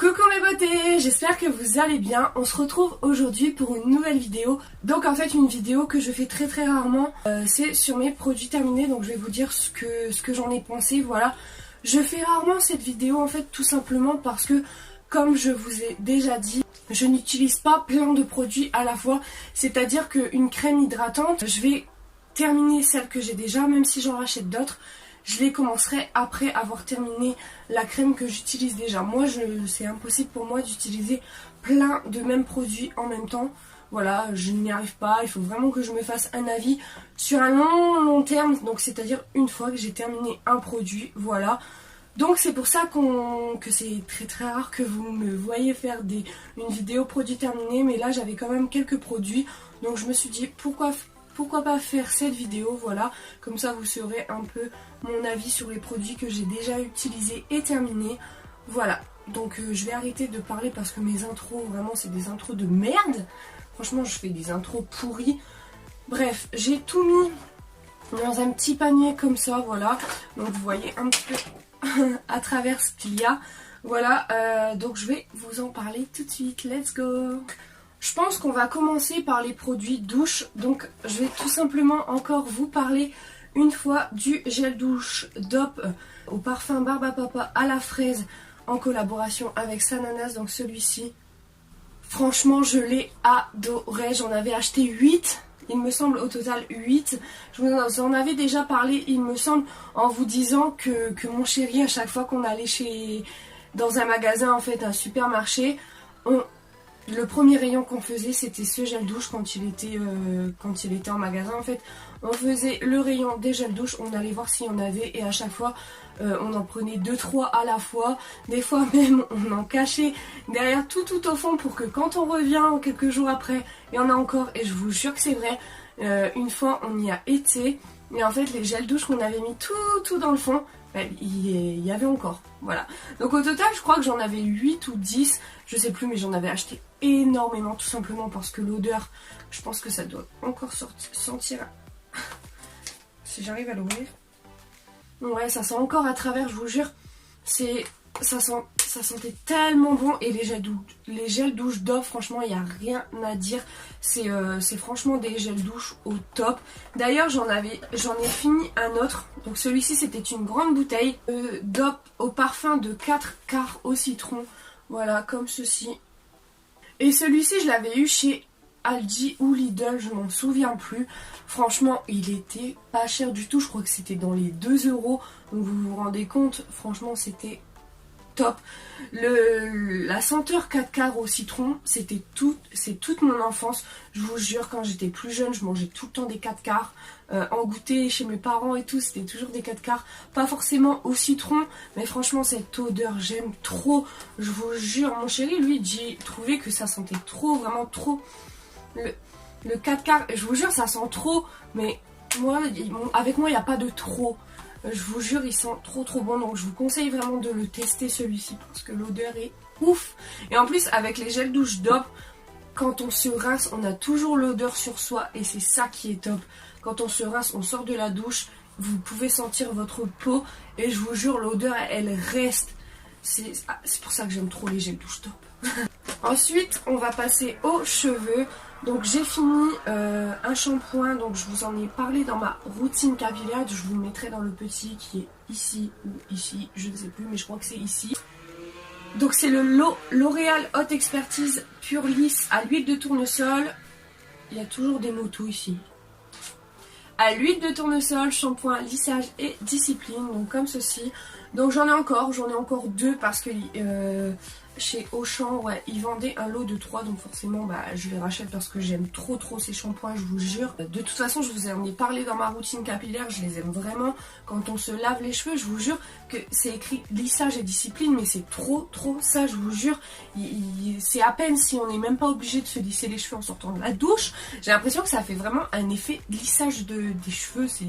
Coucou mes beautés, j'espère que vous allez bien. On se retrouve aujourd'hui pour une nouvelle vidéo. Donc en fait une vidéo que je fais très rarement, c'est sur mes produits terminés. Donc je vais vous dire ce que j'en ai pensé, voilà. Je fais rarement cette vidéo en fait tout simplement parce que comme je vous ai déjà dit, je n'utilise pas plein de produits à la fois. C'est-à-dire qu'une crème hydratante, je vais terminer celle que j'ai déjà, même si j'en rachète d'autres. Je les commencerai après avoir terminé la crème que j'utilise déjà. Moi, c'est impossible pour moi d'utiliser plein de mêmes produits en même temps. Voilà, je n'y arrive pas. Il faut vraiment que je me fasse un avis sur un long terme. Donc, c'est-à-dire une fois que j'ai terminé un produit. Voilà. Donc, c'est pour ça que c'est très rare que vous me voyez faire une vidéo produit terminé. Mais là, j'avais quand même quelques produits. Donc, je me suis dit, pourquoi pas faire cette vidéo, voilà, comme ça vous saurez un peu mon avis sur les produits que j'ai déjà utilisés et terminés, voilà. Donc je vais arrêter de parler parce que mes intros, vraiment c'est des intros de merde, franchement je fais des intros pourries. Bref, j'ai tout mis dans un petit panier comme ça, voilà, donc vous voyez un petit peu à travers ce qu'il y a, voilà, donc je vais vous en parler tout de suite, let's go. Je pense qu'on va commencer par les produits douche. Donc je vais tout simplement encore vous parler une fois du gel douche DOP au parfum Barbe à Papa à la fraise en collaboration avec Sananas. Donc celui-ci, franchement je l'ai adoré. J'en avais acheté 8. Il me semble au total 8. Je vous en avais déjà parlé, il me semble, en vous disant que mon chéri, à chaque fois qu'on allait dans un magasin, en fait un supermarché, le premier rayon qu'on faisait c'était ce gel douche quand il était en magasin. En fait on faisait le rayon des gels douche, on allait voir s'il y en avait et à chaque fois on en prenait 2-3 à la fois. Des fois même on en cachait derrière tout au fond pour que quand on revient quelques jours après il y en a encore. Et je vous jure que c'est vrai, une fois on y a été et en fait les gels douche qu'on avait mis tout dans le fond, il y avait encore, voilà. Donc au total je crois que j'en avais 8 ou 10, je sais plus, mais j'en avais acheté énormément tout simplement parce que l'odeur, je pense que ça doit encore sentir si j'arrive à l'ouvrir. Ouais, ça sent encore à travers, je vous jure. Ça sentait tellement bon. Et les gels douche DOP, franchement il n'y a rien à dire. C'est franchement des gels douche au top. D'ailleurs j'en ai fini un autre. Donc celui-ci c'était une grande bouteille DOP au parfum de 4 quarts au citron. Voilà, comme ceci. Et celui-ci je l'avais eu chez Aldi ou Lidl, je m'en souviens plus. Franchement il était pas cher du tout. Je crois que c'était dans les 2 €. Donc vous vous rendez compte, franchement c'était top. La senteur 4 quarts au citron, c'est toute mon enfance. Je vous jure, quand j'étais plus jeune, je mangeais tout le temps des 4 quarts. En goûter chez mes parents et tout, c'était toujours des 4 quarts. Pas forcément au citron, mais franchement cette odeur, j'aime trop. Je vous jure, mon chéri, lui, j'ai trouvé que ça sentait trop, vraiment trop. Le 4 quarts, je vous jure, ça sent trop. Mais moi, avec moi, il n'y a pas de trop. Je vous jure, il sent trop bon. Donc je vous conseille vraiment de le tester celui-ci parce que l'odeur est ouf. Et en plus avec les gels douche DOP, quand on se rince, on a toujours l'odeur sur soi. Et c'est ça qui est top. Quand on se rince, on sort de la douche, vous pouvez sentir votre peau. Et je vous jure, l'odeur elle reste. C'est pour ça que j'aime trop les gels douche DOP. Ensuite on va passer aux cheveux. Donc j'ai fini un shampoing, donc je vous en ai parlé dans ma routine capillaire, je vous le mettrai dans le petit qui est ici ou ici, je ne sais plus, mais je crois que c'est ici. Donc c'est le L'Oréal Haute Expertise Pure Lisse à l'huile de tournesol. Il y a toujours des motos ici. À l'huile de tournesol, shampoing, lissage et discipline, donc comme ceci. Donc j'en ai encore 2 parce que chez Auchan, ouais, ils vendaient un lot de 3, donc forcément je les rachète parce que j'aime trop ces shampoings, je vous jure. De toute façon, je vous en ai parlé dans ma routine capillaire, je les aime vraiment. Quand on se lave les cheveux, je vous jure que c'est écrit lissage et discipline, mais c'est trop ça, je vous jure. C'est à peine si on n'est même pas obligé de se lisser les cheveux en sortant de la douche. J'ai l'impression que ça fait vraiment un effet lissage des cheveux, c'est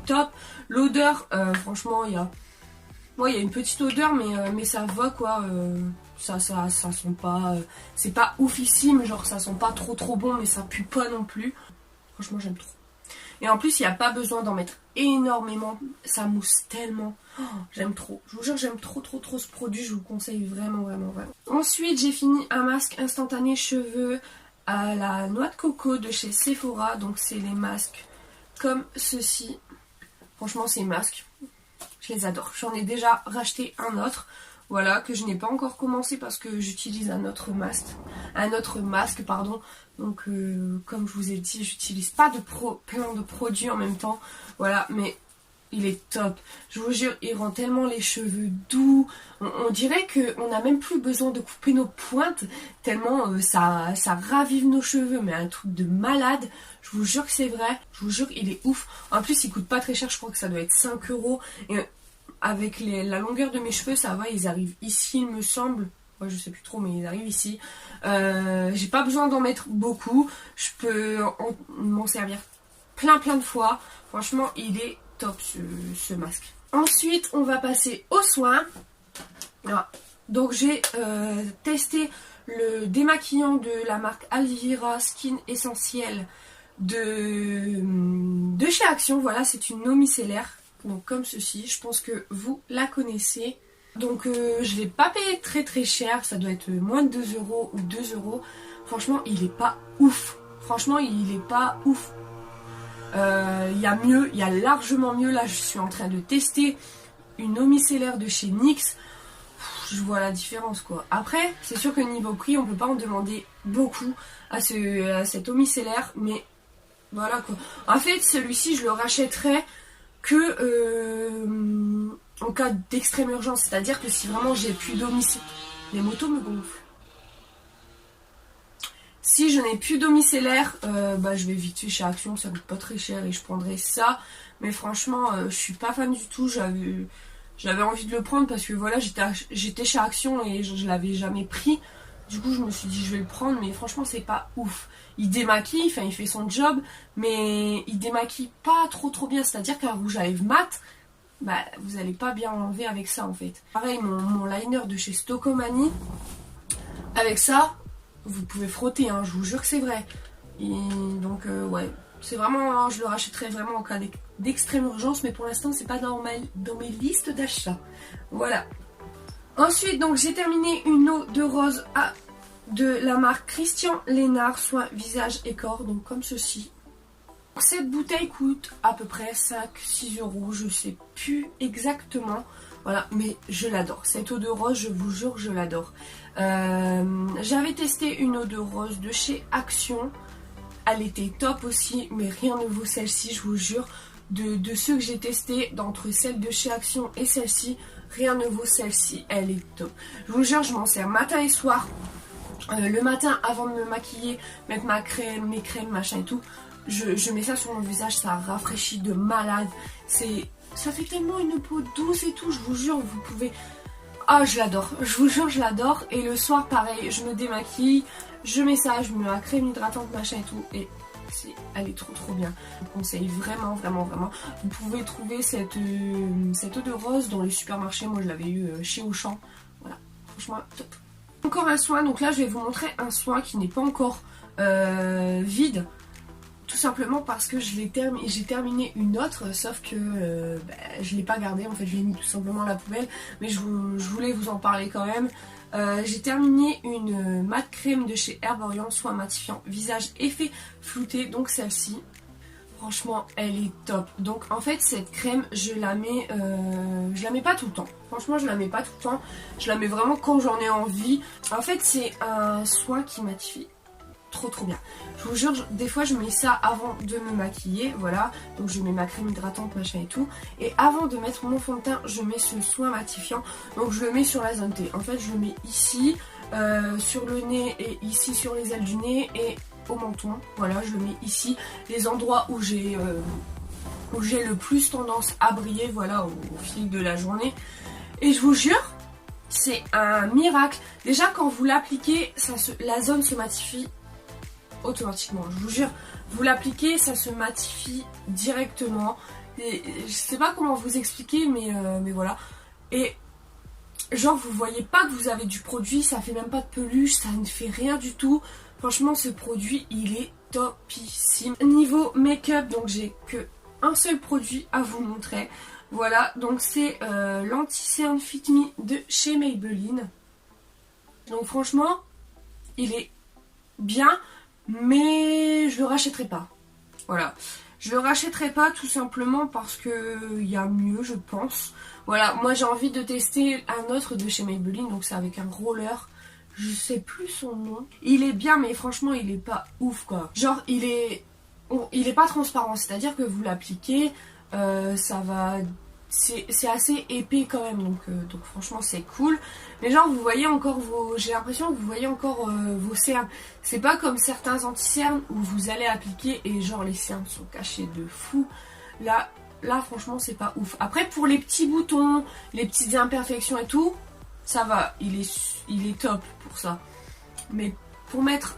top. L'odeur, franchement, il y a une petite odeur, mais ça va quoi. Ça sent pas, c'est pas oufissime, genre ça sent pas trop bon, mais ça pue pas non plus. Franchement j'aime trop. Et en plus il n'y a pas besoin d'en mettre énormément, ça mousse tellement. Oh, j'aime trop, je vous jure j'aime trop ce produit, je vous le conseille vraiment. Ensuite j'ai fini un masque instantané cheveux à la noix de coco de chez Sephora. Donc c'est les masques comme ceci. Franchement ces masques, je les adore. J'en ai déjà racheté un autre. Voilà, que je n'ai pas encore commencé parce que j'utilise un autre masque, pardon. Donc comme je vous ai dit, j'utilise pas plein de produits en même temps. Voilà, mais il est top. Je vous jure, il rend tellement les cheveux doux. On dirait qu'on n'a même plus besoin de couper nos pointes, tellement ça ravive nos cheveux, mais un truc de malade. Je vous jure que c'est vrai. Je vous jure, il est ouf. En plus, il coûte pas très cher, je crois que ça doit être 5 €. Et avec la longueur de mes cheveux, ça va, ils arrivent ici, il me semble. Ouais, je sais plus trop, mais ils arrivent ici. J'ai pas besoin d'en mettre beaucoup. Je peux m'en servir plein de fois. Franchement, il est top ce masque. Ensuite, on va passer aux soins. Voilà. Donc j'ai testé le démaquillant de la marque Alvira Skin Essentiel de chez Action. Voilà, c'est une eau micellaire. Donc comme ceci, je pense que vous la connaissez. Donc je l'ai pas payé très cher, ça doit être moins de 2 € ou 2 €. Franchement, il est pas ouf. Franchement, il est pas ouf. Il y a mieux, il y a largement mieux. Là, je suis en train de tester une eau micellaire de chez NYX. Je vois la différence quoi. Après, c'est sûr que niveau prix, on peut pas en demander beaucoup à cette eau micellaire, mais voilà quoi. En fait, celui-ci, je le rachèterais que en cas d'extrême urgence, c'est-à-dire que si vraiment j'ai plus d'eau micellaire, les motos me gonflent. Si je n'ai plus d'eau micellaire, je vais vite fait chez Action, ça coûte pas très cher et je prendrai ça. Mais franchement, je suis pas fan du tout. J'avais envie de le prendre parce que voilà, j'étais chez Action et je l'avais jamais pris. Du coup, je me suis dit je vais le prendre, mais franchement, c'est pas ouf. Il démaquille, enfin, il fait son job, mais il démaquille pas trop bien. C'est-à-dire qu'un rouge à lèvres mat, vous allez pas bien enlever avec ça en fait. Pareil, mon liner de chez Stocomanie, avec ça, vous pouvez frotter, hein, je vous jure que c'est vrai. Et donc, ouais, c'est vraiment, je le rachèterai vraiment en cas d'extrême urgence, mais pour l'instant, c'est pas dans mes listes d'achat. Voilà. Ensuite, donc j'ai terminé une eau de rose de la marque Christian Lénard, soin visage et corps, donc comme ceci. Cette bouteille coûte à peu près 5-6 €, je sais plus exactement. Voilà, mais je l'adore. Cette eau de rose, je vous jure, je l'adore. J'avais testé une eau de rose de chez Action. Elle était top aussi, mais rien ne vaut celle-ci, je vous jure. De ceux que j'ai testés, d'entre celle de chez Action et celle-ci, rien ne vaut celle-ci. Elle est top. Je vous jure, je m'en sers matin et soir. Le matin, avant de me maquiller, mettre mes crèmes, machin et tout. Je mets ça sur mon visage, ça rafraîchit de malade. Ça fait tellement une peau douce et tout, je vous jure, vous pouvez... Ah, je l'adore, je vous jure, je l'adore. Et le soir, pareil, je me démaquille, je mets ça, je mets ma crème hydratante, machin et tout. Et elle est trop bien. Je vous conseille vraiment. Vous pouvez trouver cette eau de rose dans les supermarchés. Moi, je l'avais eu chez Auchan. Voilà, franchement, top. Encore un soin, donc là, je vais vous montrer un soin qui n'est pas encore vide. Tout simplement parce que j'ai terminé une autre, sauf que je l'ai pas gardée, en fait je l'ai mis tout simplement à la poubelle, mais je voulais vous en parler quand même. J'ai terminé une mat crème de chez Herborian, soin matifiant visage effet flouté, donc celle-ci. Franchement, elle est top. Donc en fait cette crème, je la mets pas tout le temps. Franchement, je la mets pas tout le temps. Je la mets vraiment quand j'en ai envie. En fait, c'est un soin qui matifie trop bien. Je vous jure, des fois je mets ça avant de me maquiller, voilà. Donc je mets ma crème hydratante, machin et tout. Et avant de mettre mon fond de teint, je mets ce soin matifiant. Donc je le mets sur la zone T. En fait, je le mets ici, sur le nez et ici sur les ailes du nez et au menton. Voilà, je le mets ici, les endroits où j'ai le plus tendance à briller, voilà, au fil de la journée. Et je vous jure, c'est un miracle. Déjà, quand vous l'appliquez, la zone se matifie automatiquement. Je vous jure, vous l'appliquez, ça se matifie directement. Et je sais pas comment vous expliquer, mais voilà. Et genre, vous voyez pas que vous avez du produit, ça fait même pas de peluche, ça ne fait rien du tout. Franchement, ce produit, il est topissime. Niveau make-up, donc j'ai que un seul produit à vous montrer. Voilà, donc c'est l'Anti-Cern Fit Me de chez Maybelline. Donc franchement, il est bien, mais je le rachèterai pas. Voilà. Je le rachèterai pas tout simplement parce que il y a mieux, je pense. Voilà, moi j'ai envie de tester un autre de chez Maybelline, donc c'est avec un roller. Je sais plus son nom. Il est bien, mais franchement, il est pas ouf quoi. Genre, il est pas transparent, c'est-à-dire que vous l'appliquez, ça va. C'est assez épais quand même, donc franchement c'est cool. Mais genre vous voyez encore j'ai l'impression que vous voyez encore vos cernes. C'est pas comme certains anti-cernes où vous allez appliquer et genre les cernes sont cachées de fou. Là franchement c'est pas ouf. Après pour les petits boutons, les petites imperfections et tout, ça va, il est top pour ça. Mais pour mettre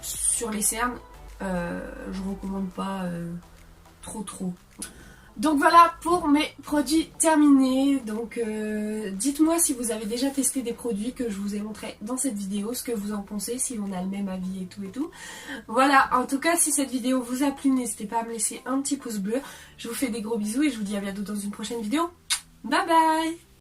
sur les cernes, je recommande pas trop. Donc voilà pour mes produits terminés. Donc dites-moi si vous avez déjà testé des produits que je vous ai montrés dans cette vidéo, ce que vous en pensez, si on a le même avis et tout. Voilà, en tout cas si cette vidéo vous a plu, n'hésitez pas à me laisser un petit pouce bleu. Je vous fais des gros bisous et je vous dis à bientôt dans une prochaine vidéo. Bye bye!